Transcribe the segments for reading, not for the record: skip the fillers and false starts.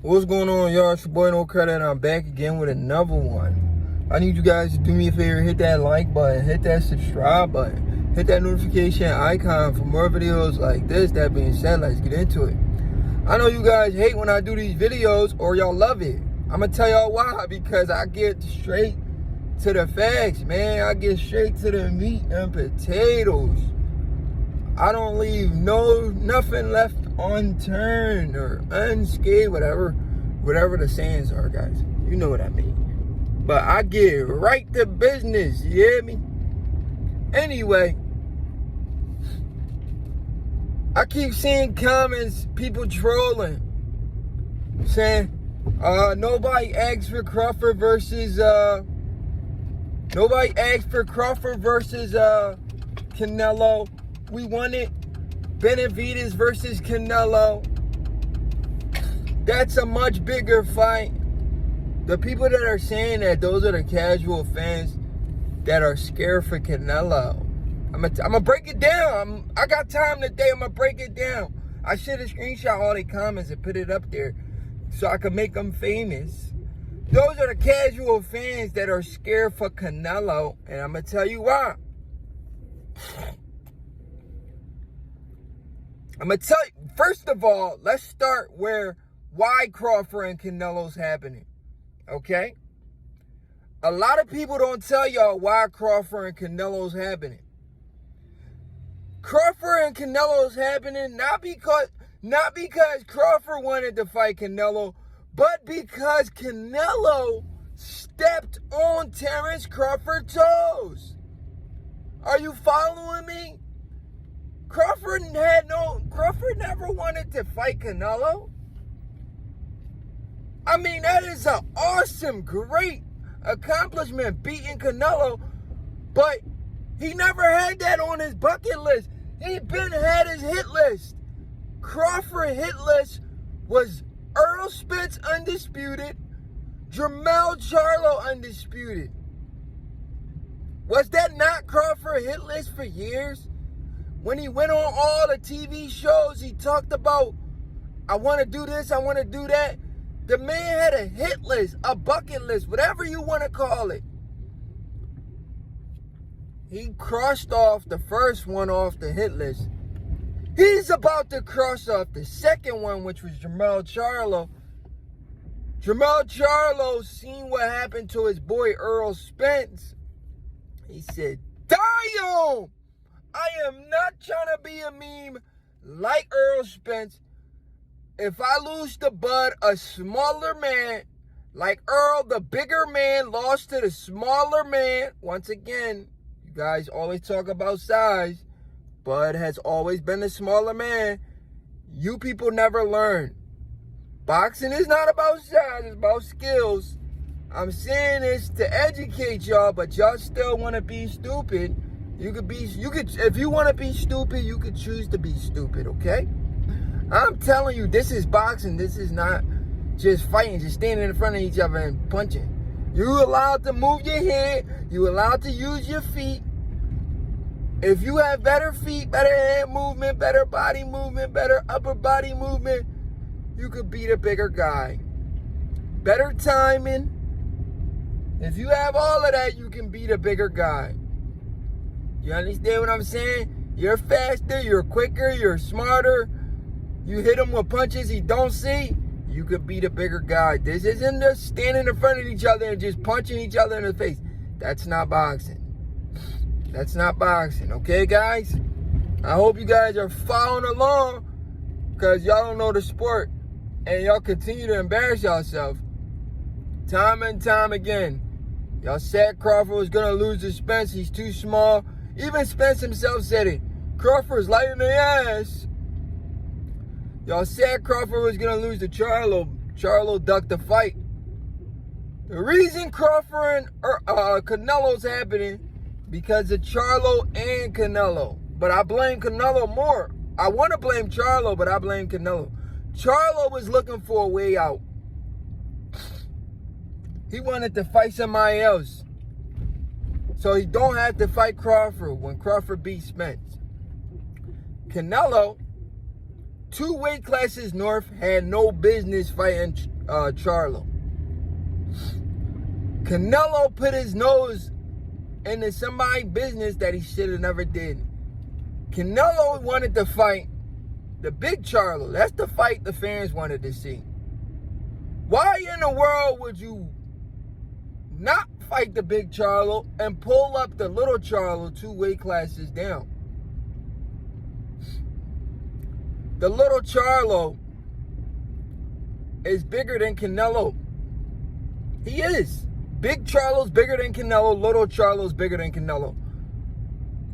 What's going on, y'all? It's your boy No Credit, and I'm back again with another one. I need you guys to do me a favor, hit that like button, hit that subscribe button, hit that notification icon for more videos like this. That being said, let's get into it. I know you guys hate when I do these videos, or y'all love it. I'm gonna tell y'all why, because I get straight to the facts, man. I get straight to the meat and potatoes. I don't leave nothing left unturned or unscathed, whatever the sayings are, guys. You know what I mean. But I get right to business, you hear me? Anyway, I keep seeing comments, people trolling, saying, nobody asked for Crawford versus Canelo. We wanted Benavidez versus Canelo. That's a much bigger fight. The people that are saying that, those are the casual fans that are scared for Canelo. I'm gonna break it down. I got time today. I'm gonna break it down. I should have screenshot all the comments and put it up there so I could make them famous. Those are the casual fans that are scared for Canelo, and I'm gonna tell you why. I'm going to tell you, first of all, let's start why Crawford and Canelo's happening, okay? A lot of people don't tell y'all why Crawford and Canelo's happening. Crawford and Canelo's happening not because Crawford wanted to fight Canelo, but because Canelo stepped on Terrence Crawford's toes. Are you following me? Crawford never wanted to fight Canelo. I mean, that is an awesome, great accomplishment, beating Canelo, but he never had that on his bucket list. He had his hit list. Crawford's hit list was Errol Spence undisputed, Charlo undisputed. Was that not Crawford's hit list for years? When he went on all the TV shows, he talked about, I want to do this, I want to do that. The man had a hit list, a bucket list, whatever you want to call it. He crossed off the first one off the hit list. He's about to cross off the second one, which was Charlo. Charlo seen what happened to his boy Errol Spence. He said, damn! I am not trying to be a meme like Errol Spence. If I lose to Bud, a smaller man, like Earl, the bigger man, lost to the smaller man. Once again, you guys always talk about size. Bud has always been the smaller man. You people never learn. Boxing is not about size, it's about skills. I'm saying this to educate y'all, but y'all still want to be stupid. If you want to be stupid, you could choose to be stupid, okay? I'm telling you, this is boxing. This is not just fighting, just standing in front of each other and punching. You're allowed to move your head. You're allowed to use your feet. If you have better feet, better hand movement, better body movement, better upper body movement, you could beat a bigger guy. Better timing. If you have all of that, you can beat a bigger guy. You understand what I'm saying? You're faster, you're quicker, you're smarter. You hit him with punches he don't see, you could beat a bigger guy. This isn't just standing in front of each other and just punching each other in the face. That's not boxing. That's not boxing, okay, guys? I hope you guys are following along, because y'all don't know the sport and y'all continue to embarrass yourself time and time again. Y'all said Crawford was going to lose to Spence. He's too small. Even Spence himself said it. Crawford's light in the ass. Y'all said Crawford was going to lose to Charlo. Charlo ducked the fight. The reason Crawford and Canelo's happening because of Charlo and Canelo. But I blame Canelo more. I want to blame Charlo, but I blame Canelo. Charlo was looking for a way out. He wanted to fight somebody else, so he don't have to fight Crawford when Crawford beats Spence. Canelo 2 weight classes north, had no business fighting Charlo. Canelo put his nose into somebody's business that he should have never did. Canelo wanted to fight the big Charlo. That's the fight the fans wanted to see. Why in the world would you not fight the big Charlo and pull up the little Charlo 2 weight classes down? The little Charlo is bigger than Canelo. He is. Big Charlo's bigger than Canelo. Little Charlo's bigger than Canelo.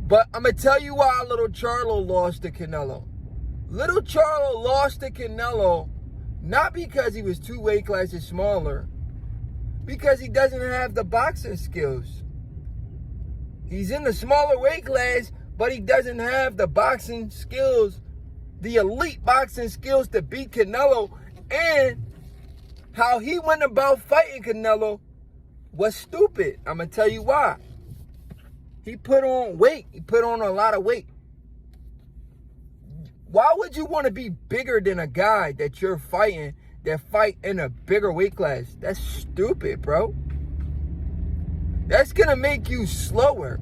But I'm going to tell you why little Charlo lost to Canelo. Little Charlo lost to Canelo not because he was 2 weight classes smaller, because he doesn't have the boxing skills. He's in the smaller weight class, but he doesn't have the boxing skills, the elite boxing skills to beat Canelo. And how he went about fighting Canelo was stupid. I'm going to tell you why. He put on weight. He put on a lot of weight. Why would you want to be bigger than a guy that you're fighting that fight in a bigger weight class? That's stupid, bro. That's going to make you slower.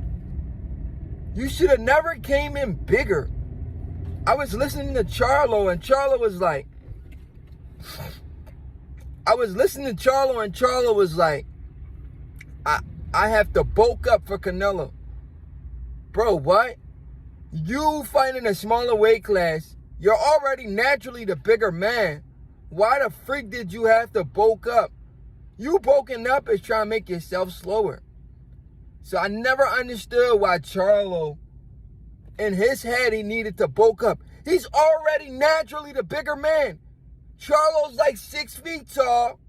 You should have never came in bigger. I was listening to Charlo, and Charlo was like, I have to bulk up for Canelo. Bro, what? You fighting a smaller weight class. You're already naturally the bigger man. Why the freak did you have to bulk up? You bulking up is trying to make yourself slower. So I never understood why Charlo, in his head, he needed to bulk up. He's already naturally the bigger man. Charlo's like 6 feet tall.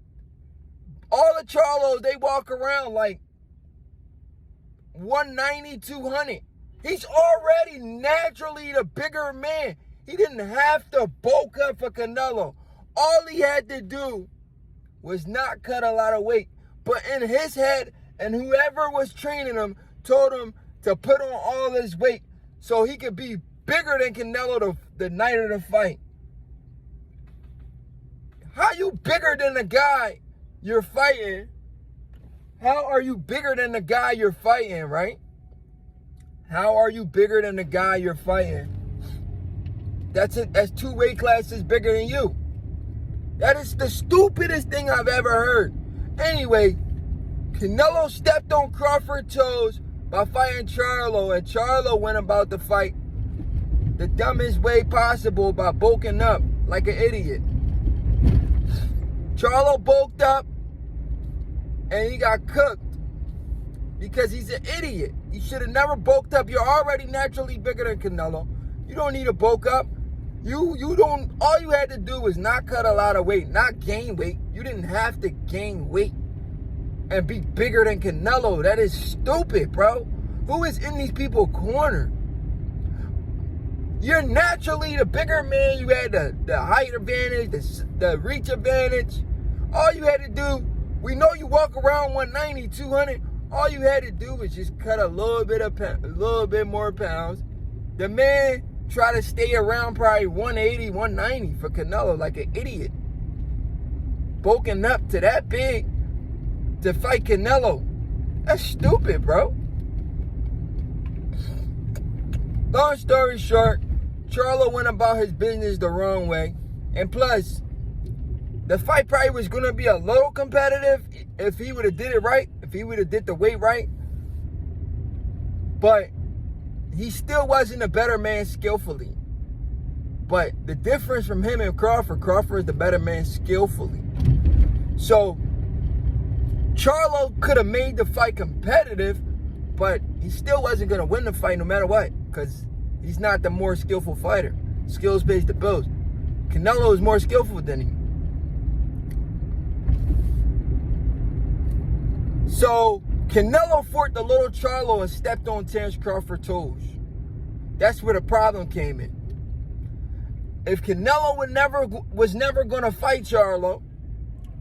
All the Charlos, they walk around like 190, 200. He's already naturally the bigger man. He didn't have to bulk up for Canelo. All he had to do was not cut a lot of weight. But in his head, and whoever was training him told him to put on all this weight so he could be bigger than Canelo the night of the fight. How you bigger than the guy you're fighting? How are you bigger than the guy you're fighting, right? How are you bigger than the guy you're fighting? That's it. That's 2 weight classes bigger than you. That is the stupidest thing I've ever heard. Anyway, Canelo stepped on Crawford's toes by fighting Charlo, and Charlo went about the fight the dumbest way possible by bulking up like an idiot. Charlo bulked up, and he got cooked because he's an idiot. You should have never bulked up. You're already naturally bigger than Canelo. You don't need to bulk up. You don't. All you had to do was not cut a lot of weight, not gain weight. You didn't have to gain weight and be bigger than Canelo. That is stupid, bro. Who is in these people's corner? You're naturally the bigger man. You had the height advantage, the reach advantage. All you had to do, we know you walk around 190, 200. All you had to do was just cut a little bit more pounds. The man tried to stay around probably 180, 190 for Canelo like an idiot. Bulking up to that big to fight Canelo. That's stupid, bro. Long story short, Charlo went about his business the wrong way. And plus, the fight probably was going to be a little competitive if he would have did it right, if he would have did the weight right. But he still wasn't a better man skillfully. But the difference from him and Crawford is the better man skillfully. So, Charlo could have made the fight competitive, but he still wasn't going to win the fight no matter what, because he's not the more skillful fighter. Skills pays the bills. Canelo is more skillful than him. So, Canelo fought the little Charlo and stepped on Terence Crawford's toes. That's where the problem came in. If Canelo was never going to fight Charlo,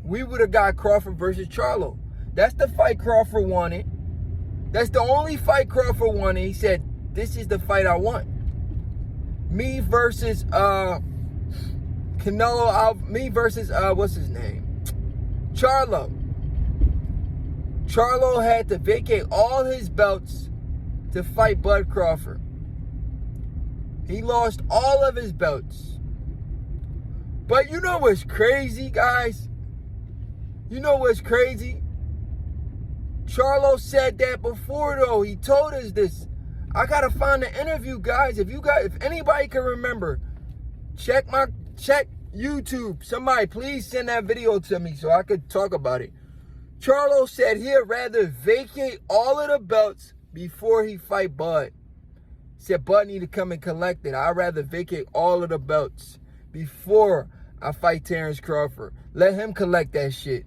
we would have got Crawford versus Charlo. That's the fight Crawford wanted. That's the only fight Crawford wanted. He said, this is the fight I want. Me versus Terence me versus, what's his name? Charlo. Charlo had to vacate all his belts to fight Bud Crawford. He lost all of his belts. But you know what's crazy, guys? You know what's crazy? Charlo said that before, though. He told us this. I gotta find the interview, guys. If anybody can remember, check YouTube. Somebody please send that video to me so I could talk about it. Charlo said he'd rather vacate all of the belts before he fight Bud. Said Bud need to come and collect it. I'd rather vacate all of the belts before I fight Terrence Crawford. Let him collect that shit.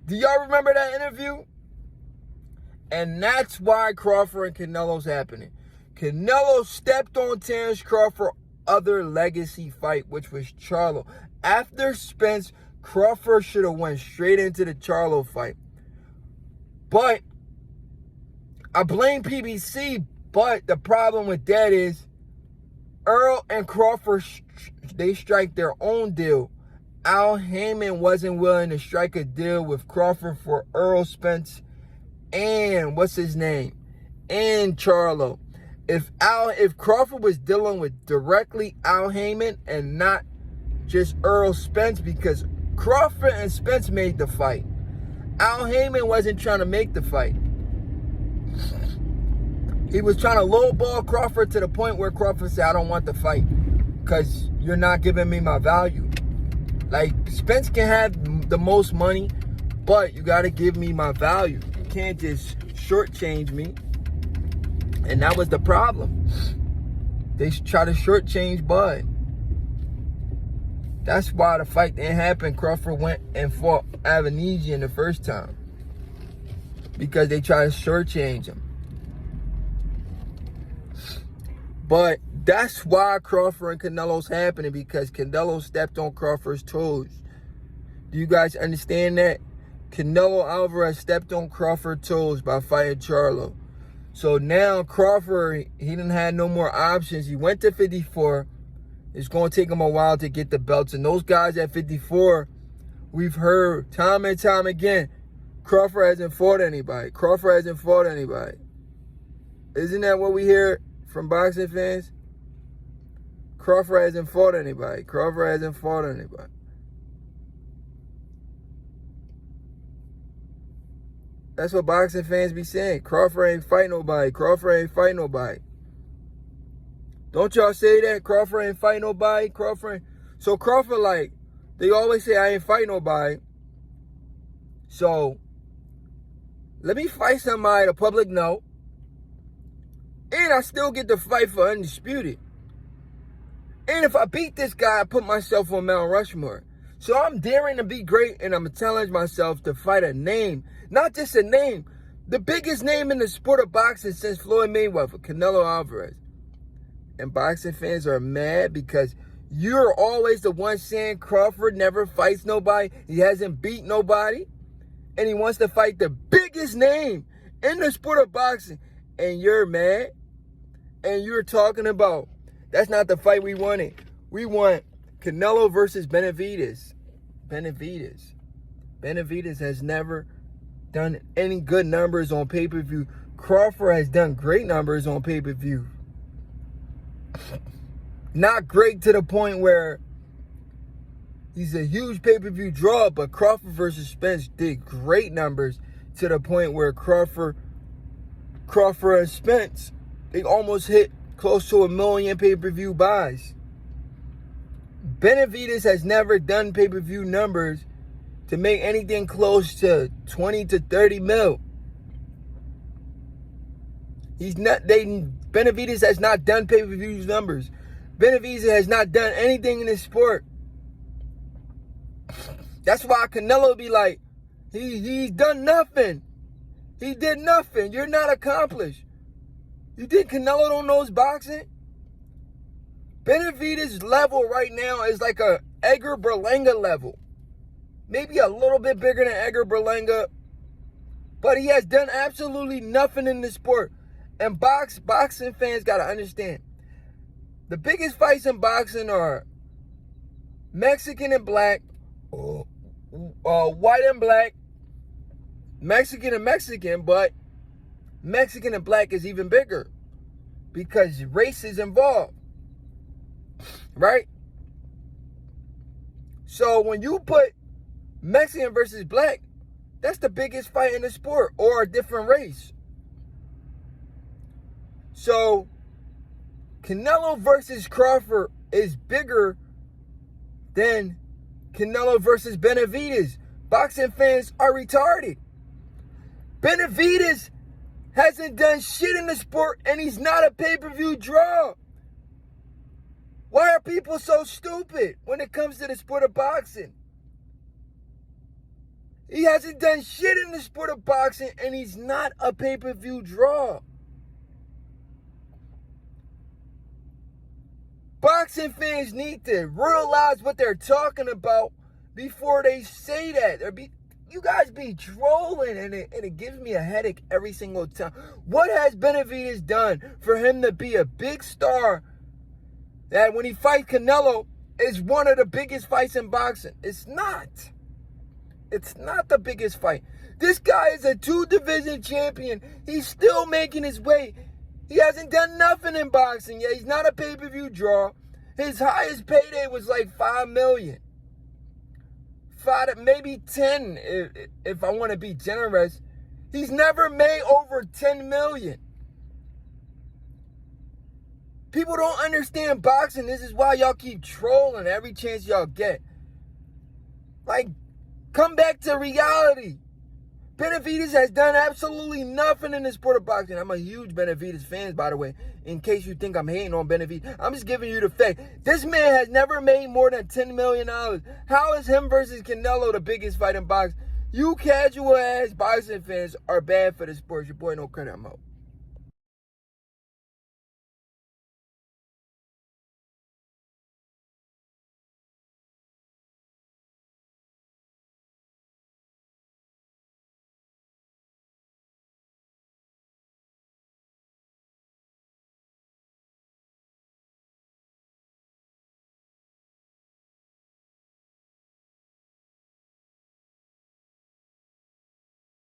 Do y'all remember that interview? And that's why Crawford and Canelo's happening. Canelo stepped on Terrence Crawford's other legacy fight, which was Charlo. After Spence, Crawford should have went straight into the Charlo fight. But I blame PBC, but the problem with that is Earl and Crawford, they strike their own deal. Al Heyman wasn't willing to strike a deal with Crawford for Earl Spence and what's his name? And Charlo. If Crawford was dealing with directly Al Heyman and not just Earl Spence, because Crawford and Spence made the fight. Al Heyman wasn't trying to make the fight. He was trying to lowball Crawford to the point where Crawford said, I don't want the fight because you're not giving me my value. Like, Spence can have the most money, but you got to give me my value. You can't just shortchange me. And that was the problem. They try to shortchange Bud. That's why the fight didn't happen. Crawford went and fought Avanesian the first time. Because they tried to shortchange him. But that's why Crawford and Canelo's happening. Because Canelo stepped on Crawford's toes. Do you guys understand that? Canelo Alvarez stepped on Crawford's toes by fighting Charlo. So now Crawford, he didn't have no more options. He went to 54. It's going to take him a while to get the belts. And those guys at 54, we've heard time and time again, Crawford hasn't fought anybody. Crawford hasn't fought anybody. Isn't that what we hear from boxing fans? Crawford hasn't fought anybody. Crawford hasn't fought anybody. That's what boxing fans be saying. Crawford ain't fight nobody. Crawford ain't fight nobody. Don't y'all say that? Crawford ain't fight nobody. So Crawford, like, they always say I ain't fight nobody. So let me fight somebody the public know. And I still get to fight for undisputed. And if I beat this guy, I put myself on Mount Rushmore. So I'm daring to be great, and I'm going to challenge myself to fight a name. Not just a name. The biggest name in the sport of boxing since Floyd Mayweather, Canelo Alvarez. And boxing fans are mad because you're always the one saying Crawford never fights nobody. He hasn't beat nobody. And he wants to fight the biggest name in the sport of boxing. And you're mad. And you're talking about, that's not the fight we wanted. We want Canelo versus Benavidez. Benavidez has never done any good numbers on pay-per-view. Crawford has done great numbers on pay-per-view. Not great to the point where he's a huge pay-per-view draw, but Crawford versus Spence did great numbers to the point where Crawford and Spence, they almost hit close to 1 million pay-per-view buys. Benavidez has never done pay-per-view numbers to make anything close to 20 to 30 mil. Benavidez has not done pay-per-view numbers. Benavidez has not done anything in this sport. That's why Canelo be like, he's done nothing. He did nothing. You're not accomplished. You think Canelo don't know his boxing? Benavidez' level right now is like a Edgar Berlanga level. Maybe a little bit bigger than Edgar Berlanga. But he has done absolutely nothing in this sport. And boxing fans got to understand. The biggest fights in boxing are Mexican and black, white and black, Mexican and Mexican, but Mexican and black is even bigger because race is involved, right? So when you put Mexican versus black, that's the biggest fight in the sport, or a different race. So Canelo versus Crawford is bigger than Canelo versus Benavidez. Boxing fans are retarded. Benavidez hasn't done shit in the sport, and he's not a pay-per-view draw. Why are people so stupid when it comes to the sport of boxing? He hasn't done shit in the sport of boxing, and he's not a pay-per-view draw. Boxing fans need to realize what they're talking about before they say that. You guys be trolling, and it gives me a headache every single time. What has Benavidez done for him to be a big star that when he fights Canelo is one of the biggest fights in boxing? It's not. It's not the biggest fight. This guy is a 2-division champion. He's still making his way. He hasn't done nothing in boxing yet. He's not a pay-per-view draw. His highest payday was like $5 million. Maybe 10 if I want to be generous. He's never made over 10 million. People don't understand boxing. This is why y'all keep trolling every chance y'all get. Like, come back to reality. Benavidez has done absolutely nothing in the sport of boxing. I'm a huge Benavidez fan, by the way, in case you think I'm hating on Benavidez. I'm just giving you the fact. This man has never made more than $10 million. How is him versus Canelo the biggest fight in boxing? You casual-ass boxing fans are bad for the sport. Your boy No Credit, I'm out.